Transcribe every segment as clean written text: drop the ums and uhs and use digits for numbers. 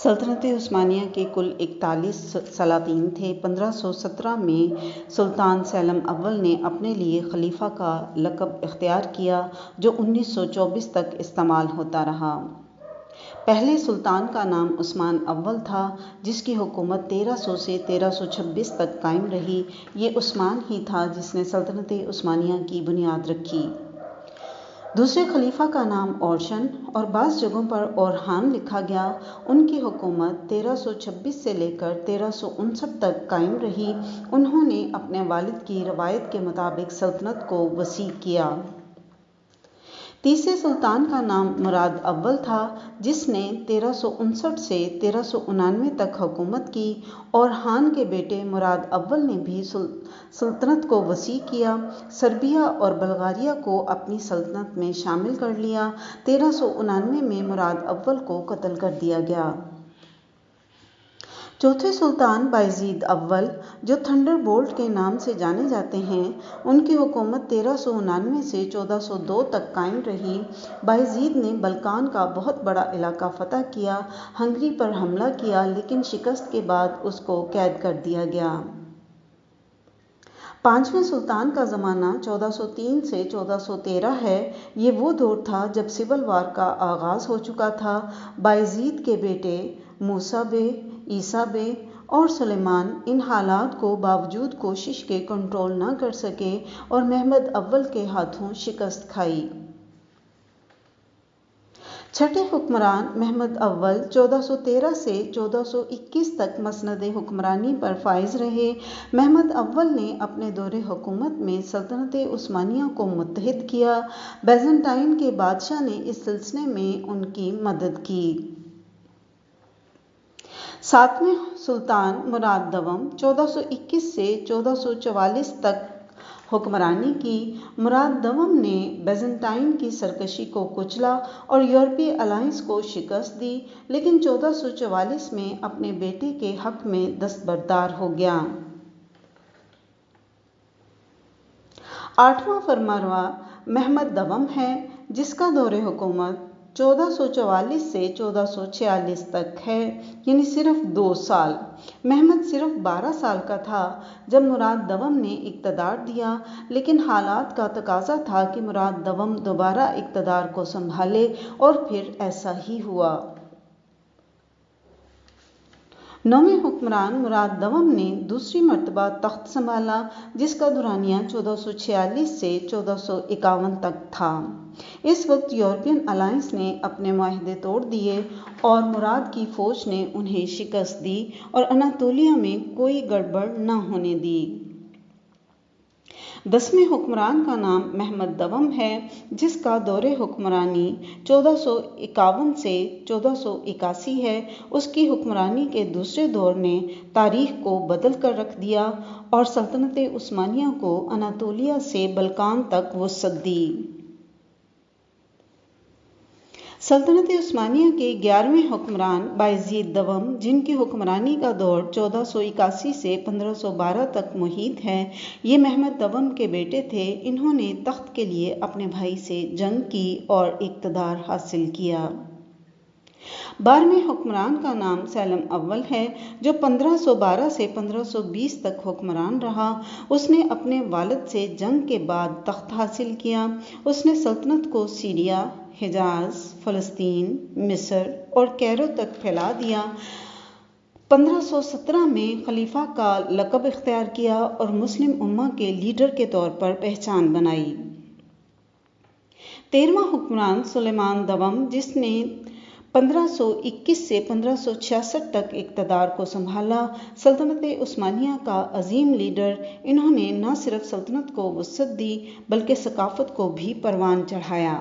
سلطنت عثمانیہ کے کل 41 سلاطین تھے۔ 1517 میں سلطان سیلم اول نے اپنے لیے خلیفہ کا لقب اختیار کیا جو 1924 تک استعمال ہوتا رہا۔ پہلے سلطان کا نام عثمان اول تھا جس کی حکومت 1300 سے 1326 تک قائم رہی۔ یہ عثمان ہی تھا جس نے سلطنت عثمانیہ کی بنیاد رکھی۔ دوسرے خلیفہ کا نام اورشن اور بعض جگہوں پر اورحان لکھا گیا۔ ان کی حکومت 1326 سے لے کر 1359 تک قائم رہی۔ انہوں نے اپنے والد کی روایت کے مطابق سلطنت کو وسیع کیا۔ تیسرے سلطان کا نام مراد اول تھا جس نے 1359 سے 1399 تک حکومت کی۔ اورحان کے بیٹے مراد اول نے بھی سلطنت کو وسیع کیا۔ سربیا اور بلغاریہ کو اپنی سلطنت میں شامل کر لیا۔ 1399 میں مراد اول کو قتل کر دیا گیا۔ چوتھے سلطان بایزید اول جو تھنڈر بولٹ کے نام سے جانے جاتے ہیں، ان کی حکومت 1399 سے 1402 تک قائم رہی۔ بایزید نے بلقان کا بہت بڑا علاقہ فتح کیا، ہنگری پر حملہ کیا لیکن شکست کے بعد اس کو قید کر دیا گیا۔ پانچویں سلطان کا زمانہ 1403 سے 1413 ہے۔ یہ وہ دور تھا جب سول وار کا آغاز ہو چکا تھا۔ بایزید کے بیٹے موسیٰ بے، عیسیٰ بے اور سلیمان ان حالات کو باوجود کوشش کے کنٹرول نہ کر سکے اور محمد اول کے ہاتھوں شکست کھائی۔ چھٹے حکمران محمد اول 1413 سے 1421 تک مسند حکمرانی پر فائز رہے۔ محمد اول نے اپنے دور حکومت میں سلطنت عثمانیہ کو متحد کیا۔ بیزنٹائن کے بادشاہ نے اس سلسلے میں ان کی مدد کی۔ ساتویں سلطان مراد دوم 1421 سے 1444 تک حکمرانی کی۔ مراد دوم نے بیزنٹائن کی سرکشی کو کچلا اور یورپی الائنس کو شکست دی، لیکن 1444 میں اپنے بیٹے کے حق میں دستبردار ہو گیا۔ آٹھواں فرمانروا محمد دوم ہے جس کا دور حکومت 1444 سے 1446 تک ہے، یعنی صرف 2 سال۔ محمد صرف 12 سال کا تھا جب مراد دوم نے اقتدار دیا، لیکن حالات کا تقاضا تھا کہ مراد دوم دوبارہ اقتدار کو سنبھالے اور پھر ایسا ہی ہوا۔ نویں حکمران مراد دوم نے دوسری مرتبہ تخت سنبھالا جس کا دورانیہ 1446 سے 1451 تک تھا۔ اس وقت یورپین الائنس نے اپنے معاہدے توڑ دیے اور مراد کی فوج نے انہیں شکست دی اور اناطولیہ میں کوئی گڑبڑ نہ ہونے دی۔ 10ویں حکمران کا نام محمد دوم ہے جس کا دور حکمرانی 1451 سے 1481 ہے۔ اس کی حکمرانی کے دوسرے دور نے تاریخ کو بدل کر رکھ دیا اور سلطنت عثمانیہ کو اناطولیہ سے بلقان تک وسعت دی۔ سلطنت عثمانیہ کے 11ویں حکمران بایزید دوم جن کی حکمرانی کا دور 1481 سے 1512 تک محیط ہے، یہ محمد دوم کے بیٹے تھے۔ انہوں نے تخت کے لیے اپنے بھائی سے جنگ کی اور اقتدار حاصل کیا۔ 12ویں حکمران کا نام سیلم اول ہے جو 1512 سے 1520 تک حکمران رہا۔ اس نے اپنے والد سے جنگ کے بعد تخت حاصل کیا۔ اس نے سلطنت کو سیریا، حجاز، فلسطین، مصر اور کیرو تک پھیلا دیا۔ 1517 میں خلیفہ کا لقب اختیار کیا اور مسلم امہ کے لیڈر کے طور پر پہچان بنائی۔ 13واں حکمران سلیمان دوم جس نے 1521 سے 1566 تک اقتدار کو سنبھالا، سلطنت عثمانیہ کا عظیم لیڈر۔ انہوں نے نہ صرف سلطنت کو وسعت دی بلکہ ثقافت کو بھی پروان چڑھایا۔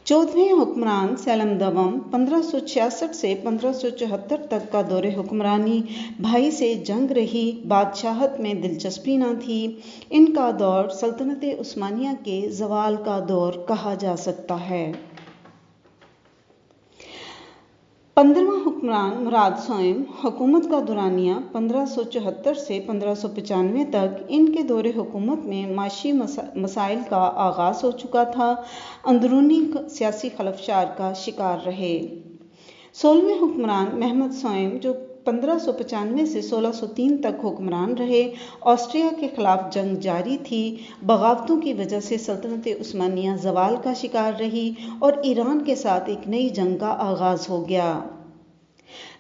14ویں حکمران سیلم دوم 1566 سے 1574 تک کا دور حکمرانی۔ بھائی سے جنگ رہی، بادشاہت میں دلچسپی نہ تھی۔ ان کا دور سلطنت عثمانیہ کے زوال کا دور کہا جا سکتا ہے۔ 15واں حکمران مراد سوئم حکومت کا دورانیہ 1574 سے 1595 تک۔ ان کے دور حکومت میں معاشی مسائل کا آغاز ہو چکا تھا، اندرونی سیاسی خلفشار کا شکار رہے۔ 16ویں حکمران محمد سوئم جو 1595 سے 1603 تک حکمران رہے، آسٹریا کے خلاف جنگ جاری تھی۔ بغاوتوں کی وجہ سے سلطنت عثمانیہ زوال کا شکار رہی اور ایران کے ساتھ ایک نئی جنگ کا آغاز ہو گیا۔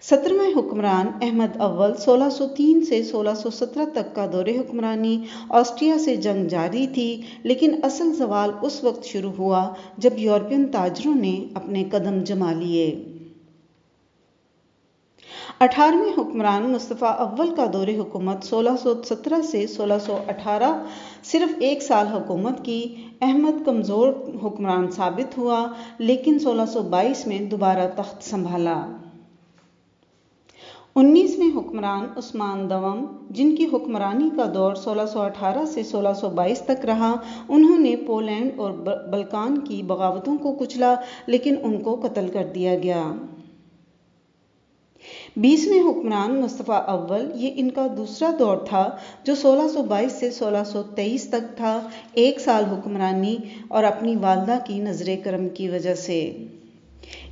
17ویں حکمران احمد اول 1603 سے 1617 تک کا دور حکمرانی آسٹریا سے جنگ جاری تھی، لیکن اصل زوال اس وقت شروع ہوا جب یورپین تاجروں نے اپنے قدم جما لیے۔ 18ویں حکمران مصطفیٰ اول کا دور حکومت 1617 سے 1618 صرف ایک سال حکومت کی۔ احمد کمزور حکمران ثابت ہوا، لیکن 1622 میں دوبارہ تخت سنبھالا۔ 19ویں حکمران عثمان دوم جن کی حکمرانی کا دور 1618 سے 1622 تک رہا، انہوں نے پولینڈ اور بلکان کی بغاوتوں کو کچلا، لیکن ان کو قتل کر دیا گیا۔ 20ویں حکمران مصطفیٰ اول یہ ان کا دوسرا دور تھا جو 1622 سے 1623 تک تھا، ایک سال حکمرانی اور اپنی والدہ کی نظر کرم کی وجہ سے۔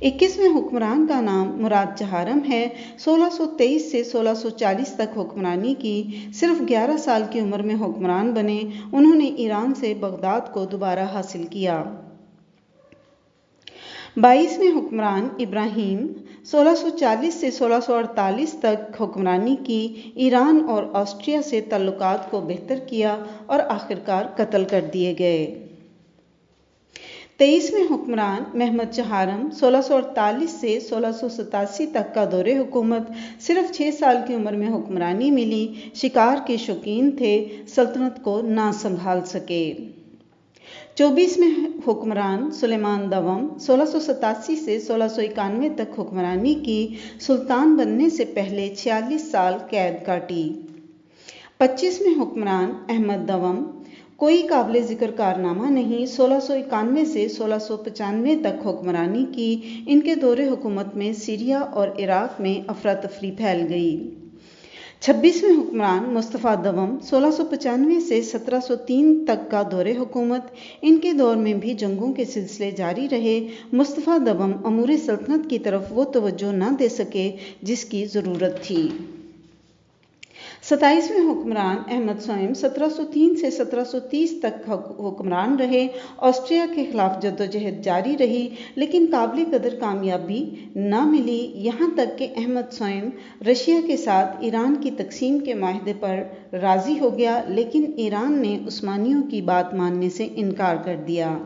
21ویں حکمران کا نام مراد جہارم ہے، 1623 سے 1640 تک حکمرانی کی، صرف 11 سال کی عمر میں حکمران بنے۔ انہوں نے ایران سے بغداد کو دوبارہ حاصل کیا۔ 22ویں حکمران ابراہیم 1640 سے 1648 تک حکمرانی کی، ایران اور آسٹریا سے تعلقات کو بہتر کیا اور آخرکار قتل کر دیے گئے۔ 23ویں حکمران محمد جہارم 1648 سے 1687 تک کا دور حکومت، صرف 6 سال کی عمر میں حکمرانی ملی، شکار کے شوقین تھے، سلطنت کو نہ سنبھال سکے۔ 24ویں حکمران سلیمان دوم 1687 سے 1691 تک حکمرانی کی، سلطان بننے سے پہلے 46 سال قید کاٹی۔ 25ویں حکمران احمد دوم کوئی قابل ذکر کارنامہ نہیں، 1691 سے 1695 تک حکمرانی کی، ان کے دور حکومت میں سیریا اور عراق میں افراتفری پھیل گئی۔ 26ویں حکمران مصطفیٰ دوم 1695 سے 1703 تک کا دور حکومت، ان کے دور میں بھی جنگوں کے سلسلے جاری رہے۔ مصطفیٰ دوم امور سلطنت کی طرف وہ توجہ نہ دے سکے جس کی ضرورت تھی۔ 27ویں حکمران احمد سوئم 1703 سے 1730 تک حکمران رہے، آسٹریا کے خلاف جدوجہد جاری رہی، لیکن قابل قدر کامیابی نہ ملی، یہاں تک کہ احمد سوئم رشیا کے ساتھ ایران کی تقسیم کے معاہدے پر راضی ہو گیا، لیکن ایران نے عثمانیوں کی بات ماننے سے انکار کر دیا۔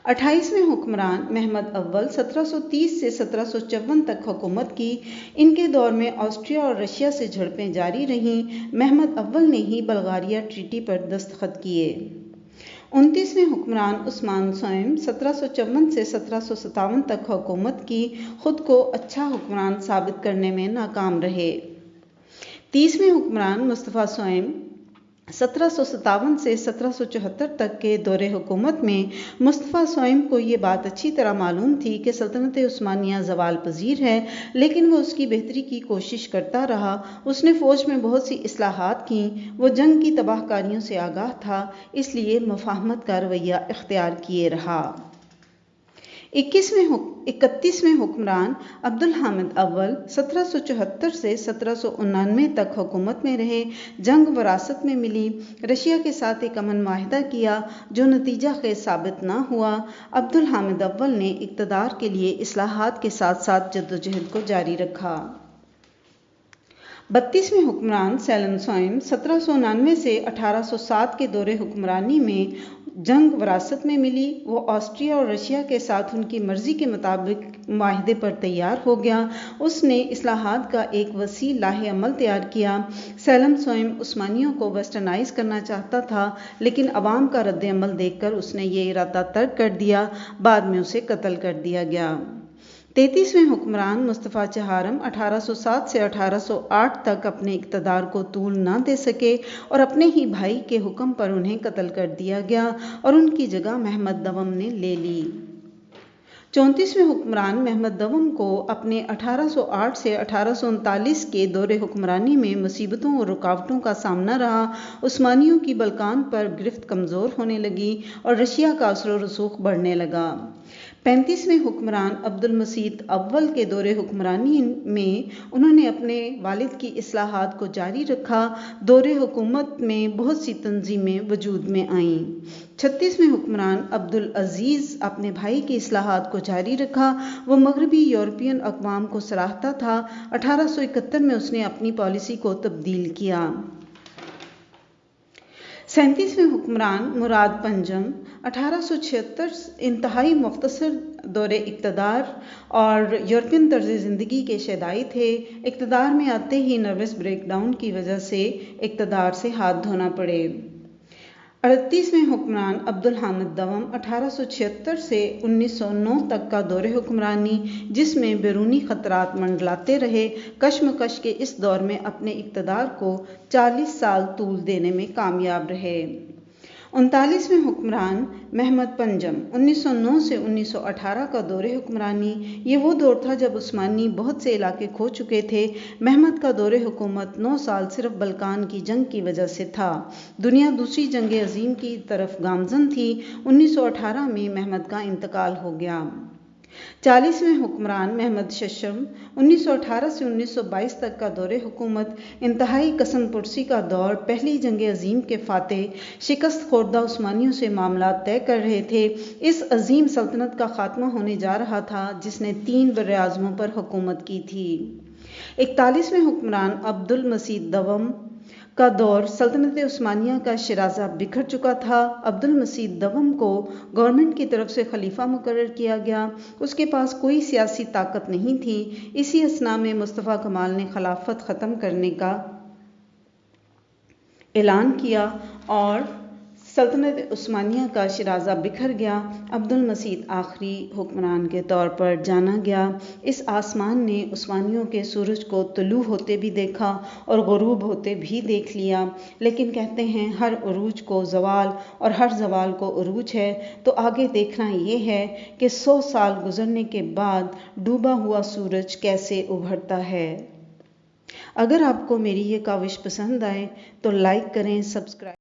28ویں حکمران محمد اول 1730 سے 1754 تک حکومت کی، ان کے دور میں آسٹریا اور رشیا سے جھڑپیں جاری رہیں، محمد اول نے ہی بلغاریہ ٹریٹی پر دستخط کیے۔ 29ویں حکمران عثمان سوئم 1754 سے 1757 تک حکومت کی، خود کو اچھا حکمران ثابت کرنے میں ناکام رہے۔ 30ویں حکمران مصطفیٰ سوئم 1757 سے 1774 تک کے دور حکومت میں مصطفیٰ سوئم کو یہ بات اچھی طرح معلوم تھی کہ سلطنت عثمانیہ زوال پذیر ہے، لیکن وہ اس کی بہتری کی کوشش کرتا رہا۔ اس نے فوج میں بہت سی اصلاحات کیں، وہ جنگ کی تباہ کاریوں سے آگاہ تھا، اس لیے مفاہمت کا رویہ اختیار کیے رہا۔ 31ویں حکمران عبدالحامد اول 1774 سے 1799 تک حکومت میں رہے، جنگ وراثت میں ملی، رشیا کے ساتھ ایک امن معاہدہ کیا جو نتیجہ خیز ثابت نہ ہوا۔ عبدالحامد اول نے اقتدار کے لیے اصلاحات کے ساتھ ساتھ جدوجہد کو جاری رکھا۔ 32ویں حکمران سیلم سوئم 1799 سے 1807 کے دور حکمرانی میں جنگ وراثت میں ملی، وہ آسٹریا اور رشیا کے ساتھ ان کی مرضی کے مطابق معاہدے پر تیار ہو گیا۔ اس نے اصلاحات کا ایک وسیع لاہ عمل تیار کیا۔ سیلم سوئم عثمانیوں کو ویسٹرنائز کرنا چاہتا تھا، لیکن عوام کا رد عمل دیکھ کر اس نے یہ ارادہ ترک کر دیا، بعد میں اسے قتل کر دیا گیا۔ 33ویں حکمران مصطفیٰ جہارم 1807 سے 1808 تک اپنے اقتدار کو طول نہ دے سکے اور اپنے ہی بھائی کے حکم پر انہیں قتل کر دیا گیا اور ان کی جگہ محمد دوم نے لے لی۔ 34ویں حکمران محمد دوم کو اپنے 1808 سے 1839 کے دور حکمرانی میں مصیبتوں اور رکاوٹوں کا سامنا رہا۔ عثمانیوں کی بلکان پر گرفت کمزور ہونے لگی اور رشیا کا اثر و رسوخ بڑھنے لگا۔ 35ویں حکمران عبد المسیح اول کے دور حکمرانی میں انہوں نے اپنے والد کی اصلاحات کو جاری رکھا۔ دور حکومت میں بہت سی تنظیمیں وجود میں آئیں۔ 36ویں حکمران عبد العزیز اپنے بھائی کی اصلاحات کو جاری رکھا۔ وہ مغربی یورپین اقوام کو سراہتا تھا۔ 1871 میں اس نے اپنی پالیسی کو تبدیل کیا۔ 37ویں حکمران مراد پنجم 1876 انتہائی مختصر دور اقتدار اور یورپین طرز زندگی کے شیدائی تھے۔ اقتدار میں آتے ہی نروس بریک ڈاؤن کی وجہ سے اقتدار سے ہاتھ دھونا پڑے۔ 38ویں حکمران عبد الحامد دوم 1876 سے 1909 تک کا دور حکمرانی، جس میں بیرونی خطرات منڈلاتے رہے، کشمکش کے اس دور میں اپنے اقتدار کو 40 سال طول دینے میں کامیاب رہے۔ 39ویں حکمران محمد پنجم 1909 سے 1918 کا دور حکمرانی، یہ وہ دور تھا جب عثمانی بہت سے علاقے کھو چکے تھے۔ محمد کا دور حکومت 9 سال صرف بلقان کی جنگ کی وجہ سے تھا۔ دنیا دوسری جنگ عظیم کی طرف گامزن تھی۔ 1918 میں محمد کا انتقال ہو گیا۔ 40ویں حکمران محمد ششم 1918 سے 1922 تک کا دور حکومت، انتہائی قسم پرسی کا دور۔ پہلی جنگ عظیم کے فاتح شکست خوردہ عثمانیوں سے معاملات طے کر رہے تھے۔ اس عظیم سلطنت کا خاتمہ ہونے جا رہا تھا جس نے 3 براعظموں پر حکومت کی تھی۔ 41ویں حکمران عبد المسیح دوم کا دور سلطنت عثمانیہ کا شیرازہ بکھر چکا تھا۔ عبد المسیح دوم کو گورنمنٹ کی طرف سے خلیفہ مقرر کیا گیا۔ اس کے پاس کوئی سیاسی طاقت نہیں تھی۔ اسی اثناء میں مصطفیٰ کمال نے خلافت ختم کرنے کا اعلان کیا اور سلطنت عثمانیہ کا شیرازہ بکھر گیا۔ عبد المسیح آخری حکمران کے طور پر جانا گیا۔ اس آسمان نے عثمانیوں کے سورج کو طلوع ہوتے بھی دیکھا اور غروب ہوتے بھی دیکھ لیا، لیکن کہتے ہیں ہر عروج کو زوال اور ہر زوال کو عروج ہے۔ تو آگے دیکھنا یہ ہے کہ 100 سال گزرنے کے بعد ڈوبا ہوا سورج کیسے ابھرتا ہے۔ اگر آپ کو میری یہ کاوش پسند آئے تو لائک کریں، سبسکرائب